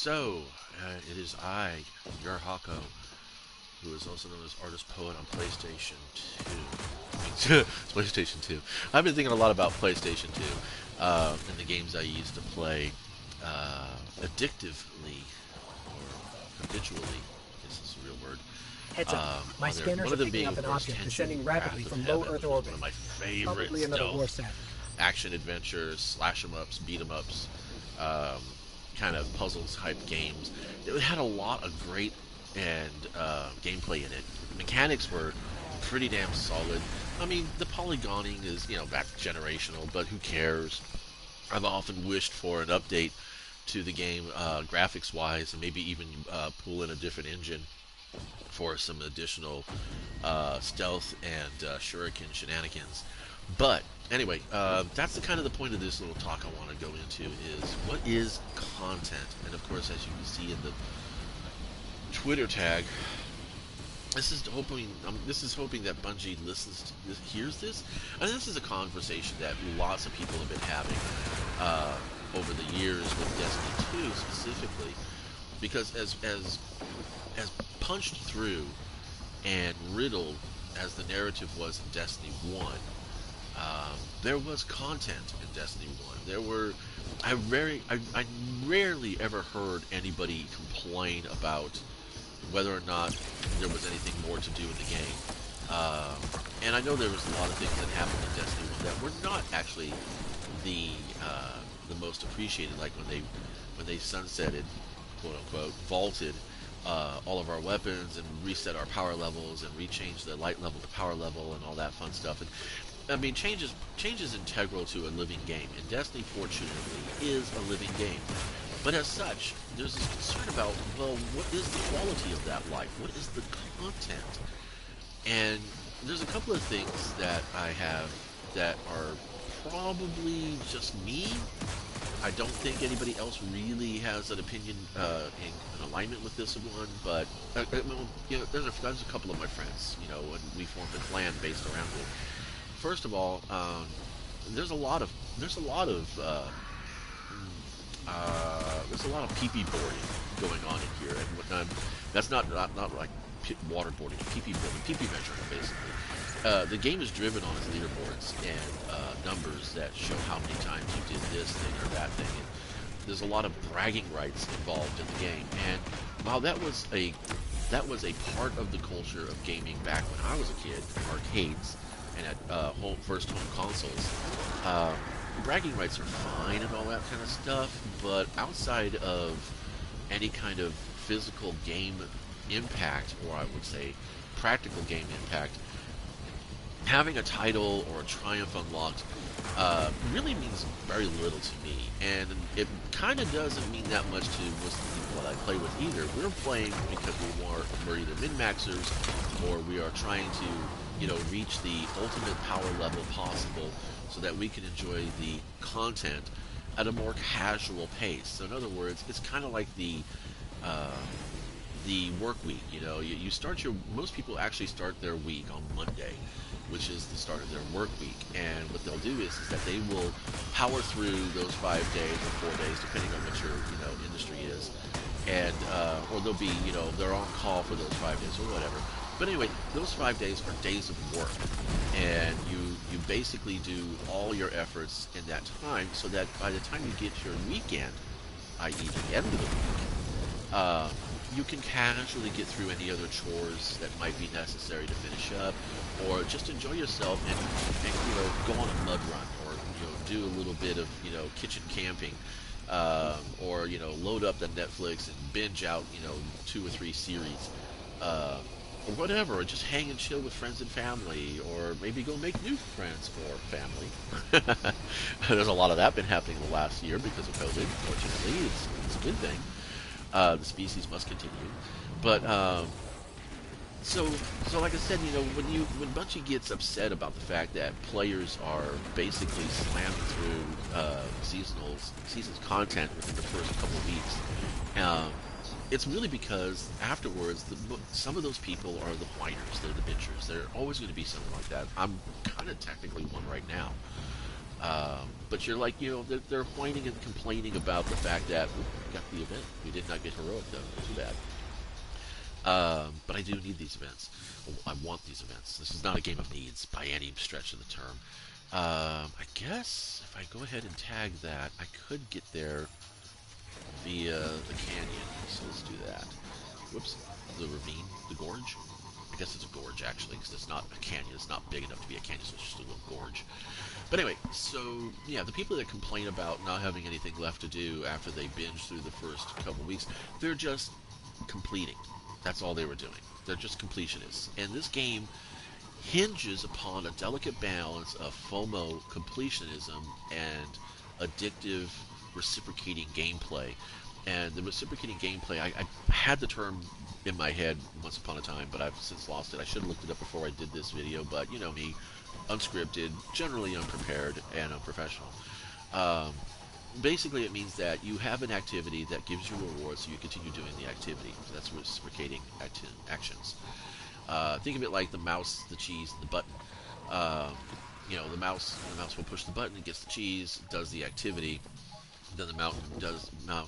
It is I, your Hako, who is also known as Artist Poet on PlayStation 2. PlayStation 2. I've been thinking a lot about PlayStation 2 and the games I used to play addictively or habitually, I guess is a real word. Heads up. My On there. One scanners of are them picking being, up of an course, object Tension, descending rapidly Wrath of from low Heaven, Earth which is one orbit. of my favorite Probably another war stealth set. action adventures, slash 'em ups, beat 'em ups, um, kind of puzzle type games. It had a lot of great and gameplay in it. The mechanics were pretty damn solid. I mean, the polygoning is, that's generational, but who cares? I've often wished for an update to the game graphics wise, and maybe even pull in a different engine for some additional stealth and shuriken shenanigans. But anyway, that's the kind of the point of this little talk I want to go into is what is content, and of course, as you can see in the Twitter tag, this is hoping that Bungie listens to this, hears this, and this is a conversation that lots of people have been having over the years with Destiny 2 specifically, because as punched through and riddled as the narrative was in Destiny 1, there was content in Destiny 1. I rarely ever heard anybody complain about whether or not there was anything more to do in the game. And I know there was a lot of things that happened in Destiny 1 that were not actually the the most appreciated, like when they sunsetted, quote unquote, vaulted all of our weapons and reset our power levels and rechanged the light level to power level and all that fun stuff. And I mean, change is integral to a living game, and Destiny, fortunately, is a living game. But as such, there's this concern about, well, what is the quality of that life? What is the content? And there's a couple of things that I have that are probably just me. I don't think anybody else really has an opinion in alignment with this one, but there's a couple of my friends, and we formed a clan based around it. First of all, there's a lot of pee-pee boarding going on in here, and that's not like waterboarding, pee-pee boarding, pee-pee measuring, basically. The game is driven on its leaderboards and numbers that show how many times you did this thing or that thing. And there's a lot of bragging rights involved in the game, and while that was a part of the culture of gaming back when I was a kid, arcades and at first home consoles. Bragging rights are fine and all that kind of stuff, but outside of any kind of physical game impact, or I would say practical game impact, having a title or a triumph unlocked really means very little to me, and it kind of doesn't mean that much to most of the people that I play with either. We're playing because we're either min-maxers or we are trying to reach the ultimate power level possible so that we can enjoy the content at a more casual pace. So in other words, it's kind of like the work week. Most people actually start their week on Monday, which is the start of their work week. And what they'll do is that they will power through those 5 days or 4 days, depending on what your industry is, and or they'll be they're on call for those 5 days or whatever. But anyway, those 5 days are days of work, and you basically do all your efforts in that time, so that by the time you get to your weekend, i.e. the end of the week, you can casually get through any other chores that might be necessary to finish up, or just enjoy yourself and go on a mud run, or do a little bit of kitchen camping, or load up the Netflix and binge out 2 or 3 series. Or whatever, or just hang and chill with friends and family, or maybe go make new friends or family. There's a lot of that been happening in the last year because of COVID. Fortunately, it's a good thing. The species must continue. But so like I said, when Bungie gets upset about the fact that players are basically slamming through season's content within the first couple of weeks. It's really because afterwards, some of those people are the whiners, they're the bitchers. They're always going to be something like that. I'm kind of technically one right now. But you're like, they're whining and complaining about the fact that we got the event. We did not get heroic though. Too bad. But I do need these events. I want these events. This is not a game of needs by any stretch of the term. I guess if I go ahead and tag that, I could get there via the canyon. So let's do that. Whoops. The ravine, the gorge. I guess it's a gorge actually, because it's not a canyon. It's not big enough to be a canyon, so it's just a little gorge. But anyway, so yeah, the people that complain about not having anything left to do after they binge through the first couple weeks, they're just completing. That's all they were doing. They're just completionists. And this game hinges upon a delicate balance of FOMO completionism and addictive reciprocating gameplay. And the reciprocating gameplay, I had the term in my head once upon a time, but I've since lost it. I should have looked it up before I did this video, but you know me, unscripted, generally unprepared, and unprofessional. Basically, it means that you have an activity that gives you rewards, so you continue doing the activity. So that's reciprocating actions. Think of it like the mouse, the cheese, the button. The mouse will push the button, it gets the cheese, does the activity. Then the mouse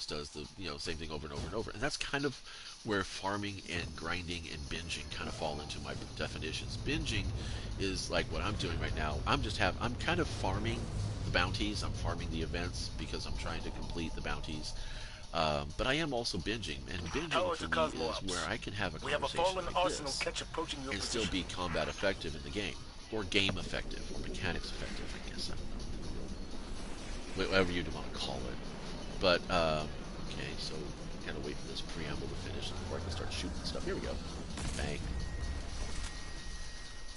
does the same thing over and over and over. And that's kind of where farming and grinding and binging kind of fall into my definitions. Binging is like what I'm doing right now. I'm kind of farming the bounties. I'm farming the events because I'm trying to complete the bounties. But I am also binging, and binging for me is where I can have a conversation like this and still be combat effective in the game, or game effective, or mechanics effective, I guess. I don't know. Whatever you want to call it. But, okay, so kind of wait for this preamble to finish before I can start shooting stuff. Here we go. Bang.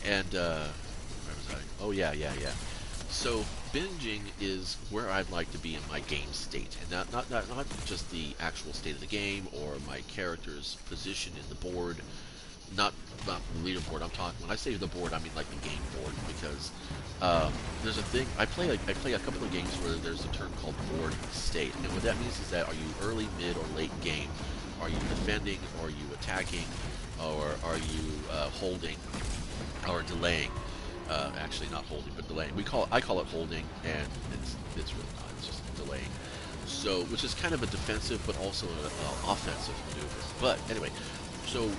And, where was I? Oh, yeah. So, binging is where I'd like to be in my game state. And not just the actual state of the game or my character's position in the board. Not the leaderboard I'm talking. When I say the board, I mean like the game board, because there's a thing. I play a couple of games where there's a term called board state, and what that means is that are you early, mid, or late game? Are you defending? Or are you attacking? Or are you holding? Or delaying? Actually, not holding, but delaying. I call it holding, and it's really not. It's just delaying. So, which is kind of a defensive, but also an offensive maneuver. But anyway, so.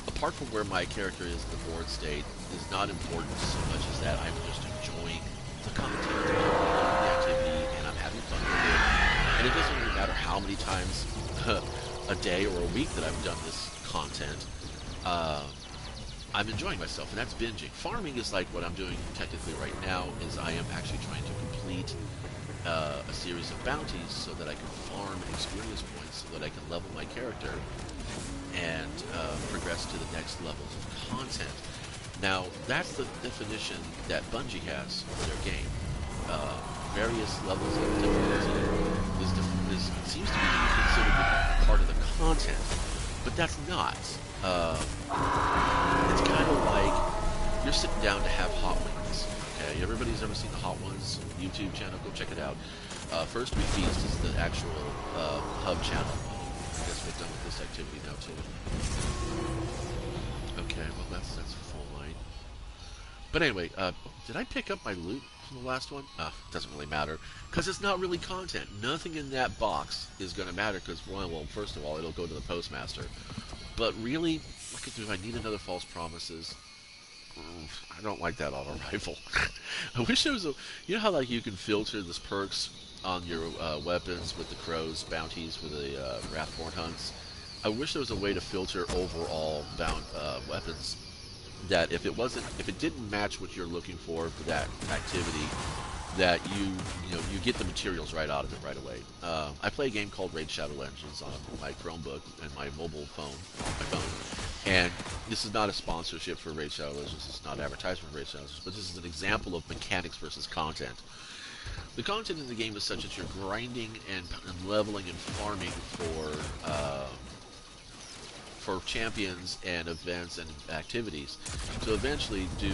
Apart from where my character is in the board state is not important so much as that I'm just enjoying the content, the activity, and I'm having fun with it. And it doesn't really matter how many times a day or a week that I've done this content. I'm enjoying myself, and that's binging. Farming is like what I'm doing technically right now, is I am actually trying to complete a series of bounties so that I can farm experience points so that I can level my character and progress to the next levels of content. Now, that's the definition that Bungie has for their game. Various levels of difficulty seems to be considered part of the content, but that's not. It's kind of like you're sitting down to have hot wings. Okay, everybody's ever seen the Hot Ones YouTube channel? Go check it out. First We Feast is the actual hub channel. I guess we're done with this activity now too. Okay, well that's full line. But anyway, did I pick up my loot from the last one? Doesn't really matter, because it's not really content. Nothing in that box is going to matter, because, well, first of all, it'll go to the postmaster. But really, do I need another false promises? I don't like that auto rifle. I wish there was you know how like you can filter the perks on your weapons with the crows, bounties with the Wrathborn hunts? I wish there was a way to filter overall weapons, that if it didn't match what you're looking for that activity, that you get the materials right out of it right away. I play a game called Raid Shadow Legends on my Chromebook and my mobile phone, and this is not a sponsorship for Raid Shadow Legends. It's not advertisement for Raid Shadow Legends, but this is an example of mechanics versus content. The content in the game is such that you're grinding and leveling and farming for champions and events and activities to eventually do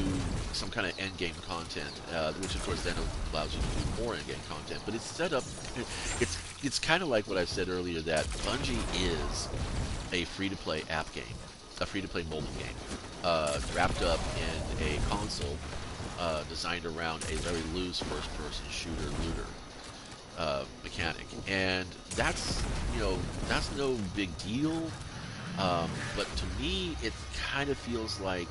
some kind of end game content, which of course then allows you to do more end game content. But it's set up, it's kind of like what I said earlier, that Bungie is a free-to-play app game, a free-to-play mobile game, wrapped up in a console designed around a very loose first-person shooter looter mechanic, and that's that's no big deal. But to me, it kind of feels like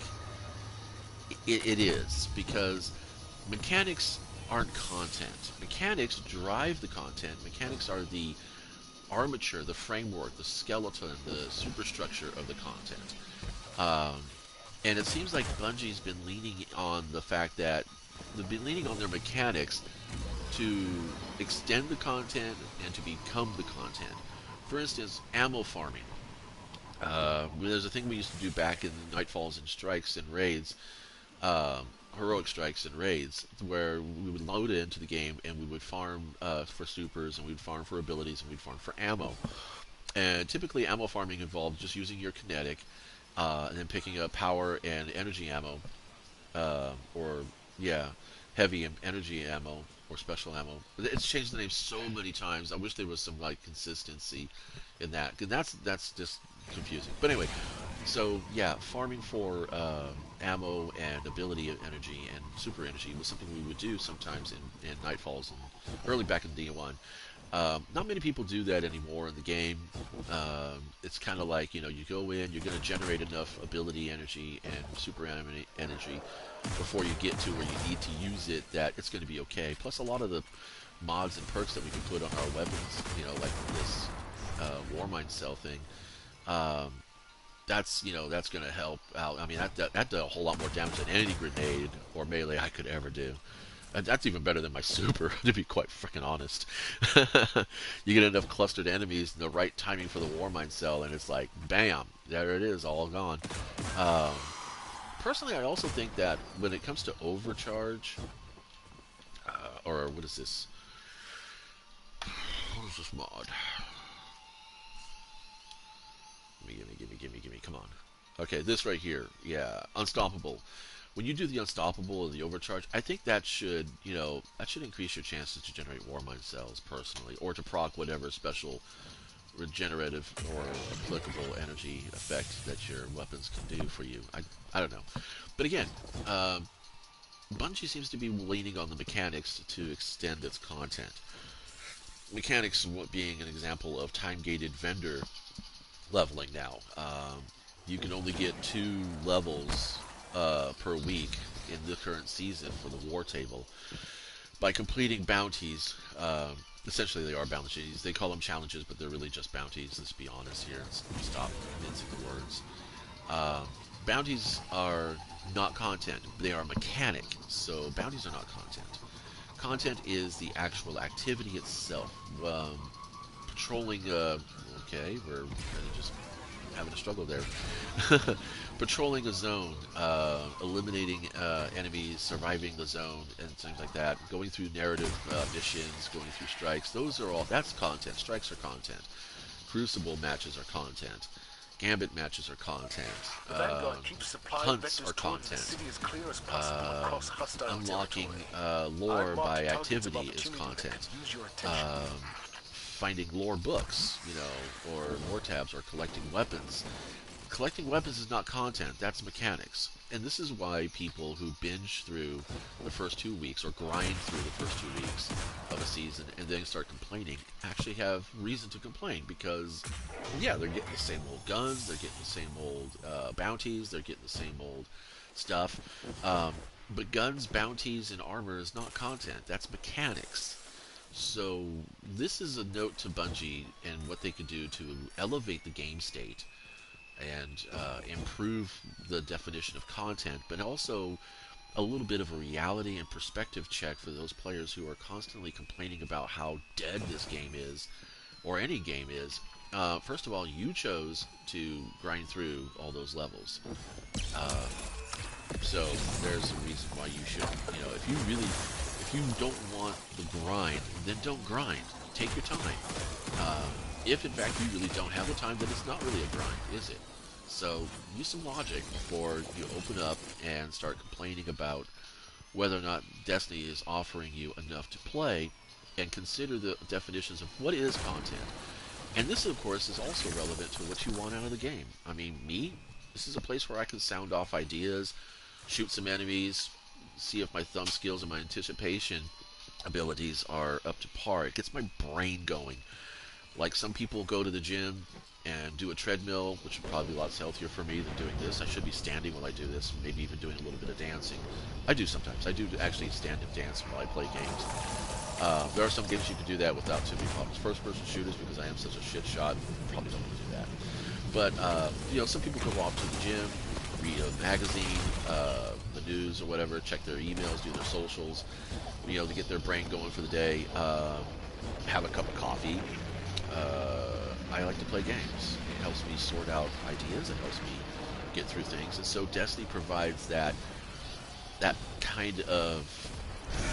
it is, because mechanics aren't content. Mechanics drive the content. Mechanics are the armature, the framework, the skeleton, the superstructure of the content. Um, and it seems like Bungie's been leaning on the fact that they've been leaning on their mechanics to extend the content and to become the content. For instance, ammo farming. There's a thing we used to do back in Nightfalls and Strikes and Raids, um, heroic strikes and raids, where we would load into the game and we would farm for supers, and we'd farm for abilities, and we'd farm for ammo. And typically, ammo farming involved just using your kinetic, and then picking up power and energy ammo, or yeah, heavy energy ammo or special ammo. It's changed the name so many times. I wish there was some like consistency in that, because that's just confusing. But anyway, so yeah, farming for ammo and ability energy and super energy was something we would do sometimes in Nightfalls and early back in D1. Not many people do that anymore in the game. It's kind of like, you go in, you're going to generate enough ability energy and super energy before you get to where you need to use it, that it's going to be okay. Plus, a lot of the mods and perks that we can put on our weapons, like this Warmind cell thing, um, that's going to help out. I mean, that did a whole lot more damage than any grenade or melee I could ever do. And that's even better than my super, to be quite freaking honest. You get enough clustered enemies in the right timing for the Warmind cell, and it's like, bam, there it is, all gone. Um, Personally, I also think that when it comes to overcharge, or what is this? What is this mod? Gimme, come on. Okay, this right here, yeah, Unstoppable. When you do the Unstoppable or the Overcharge, I think that should, that should increase your chances to generate Warmind cells, personally, or to proc whatever special regenerative or applicable energy effect that your weapons can do for you. I don't know. But again, Bungie seems to be leaning on the mechanics to extend its content. Mechanics being an example of time-gated vendor leveling now. You can only get 2 levels per week in the current season for the war table by completing bounties. Essentially, they are bounties. They call them challenges, but they're really just bounties. Let's be honest here. Stop mincing the words. Bounties are not content. They are mechanic. So bounties are not content. Content is the actual activity itself. Patrolling, okay, we're kind of just having a struggle there. Patrolling a zone, eliminating enemies, surviving the zone, and things like that. Going through narrative missions, going through strikes. That's content. Strikes are content. Crucible matches are content. Gambit matches are content. Hunts are content. Unlocking lore by activity is content. Finding lore books, or lore tabs, or collecting weapons. Collecting weapons is not content, that's mechanics. And this is why people who binge through the first 2 weeks, or grind through the first 2 weeks of a season, and then start complaining, actually have reason to complain, because, yeah, they're getting the same old guns, they're getting the same old bounties, they're getting the same old stuff. But guns, bounties, and armor is not content, that's mechanics. So this is a note to Bungie and what they could do to elevate the game state and improve the definition of content, but also a little bit of a reality and perspective check for those players who are constantly complaining about how dead this game is, or any game is. First of all, you chose to grind through all those levels. So there's a reason why you should, if you don't want the grind, then don't grind. Take your time. If in fact you really don't have the time, then it's not really a grind, is it? So use some logic before you open up and start complaining about whether or not Destiny is offering you enough to play, and consider the definitions of what is content. And this, of course, is also relevant to what you want out of the game. I mean, this is a place where I can sound off ideas, shoot some enemies, see if my thumb skills and my anticipation abilities are up to par. It gets my brain going. Like some people go to the gym and do a treadmill, which would probably be a lot healthier for me than doing this. I should be standing while I do this, maybe even doing a little bit of dancing. I do sometimes. I do actually stand and dance while I play games. There are some games you can do that without too many problems. First-person shooters, because I am such a shit shot, probably don't want to do that. But some people go off to the gym, read a magazine, the news or whatever, check their emails, do their socials, to get their brain going for the day. Have a cup of coffee. I like to play games. It helps me sort out ideas. It helps me get through things. And so Destiny provides that kind of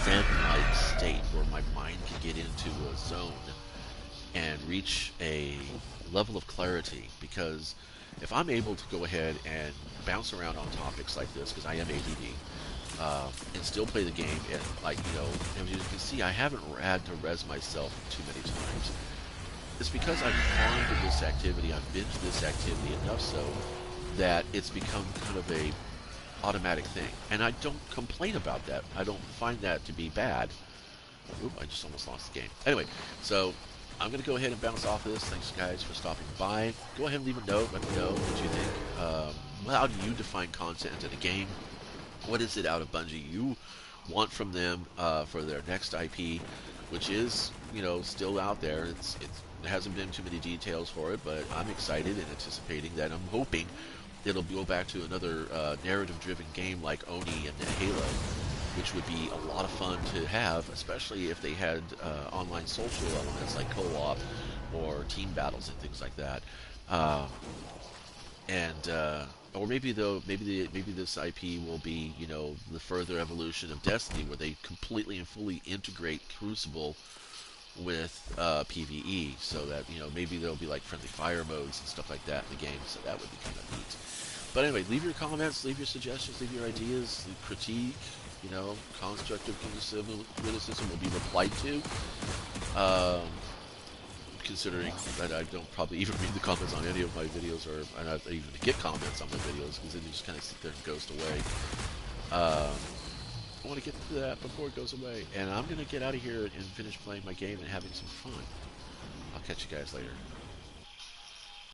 zen-like state where my mind can get into a zone and reach a level of clarity. Because if I'm able to go ahead and bounce around on topics like this, because I am ADD, and still play the game, and as you can see, I haven't had to res myself too many times. It's because I've farmed this activity, I've binged this activity enough so that it's become kind of a automatic thing. And I don't complain about that. I don't find that to be bad. Oop, I just almost lost the game. Anyway, so I'm going to go ahead and bounce off of this. Thanks, guys, for stopping by. Go ahead and leave a note. Let me know what you think. How do you define content in a game? What is it out of Bungie you want from them for their next IP, which is, still out there. It hasn't been too many details for it, but I'm excited and anticipating that. I'm hoping it'll go back to another narrative-driven game like Oni and Halo, which would be a lot of fun to have, especially if they had online social elements like co-op or team battles and things like that. Or maybe this IP will be, the further evolution of Destiny, where they completely and fully integrate Crucible with PvE, so that maybe there'll be like friendly fire modes and stuff like that in the game. So that would be kind of neat. But anyway, leave your comments, leave your suggestions, leave your ideas, critique. Constructive criticism will be replied to. Considering that I don't probably even read the comments on any of my videos, or I not even get comments on my videos, because then you just kind of sit there and ghost away. I want to get to that before it goes away, and I'm going to get out of here and finish playing my game and having some fun. I'll catch you guys later.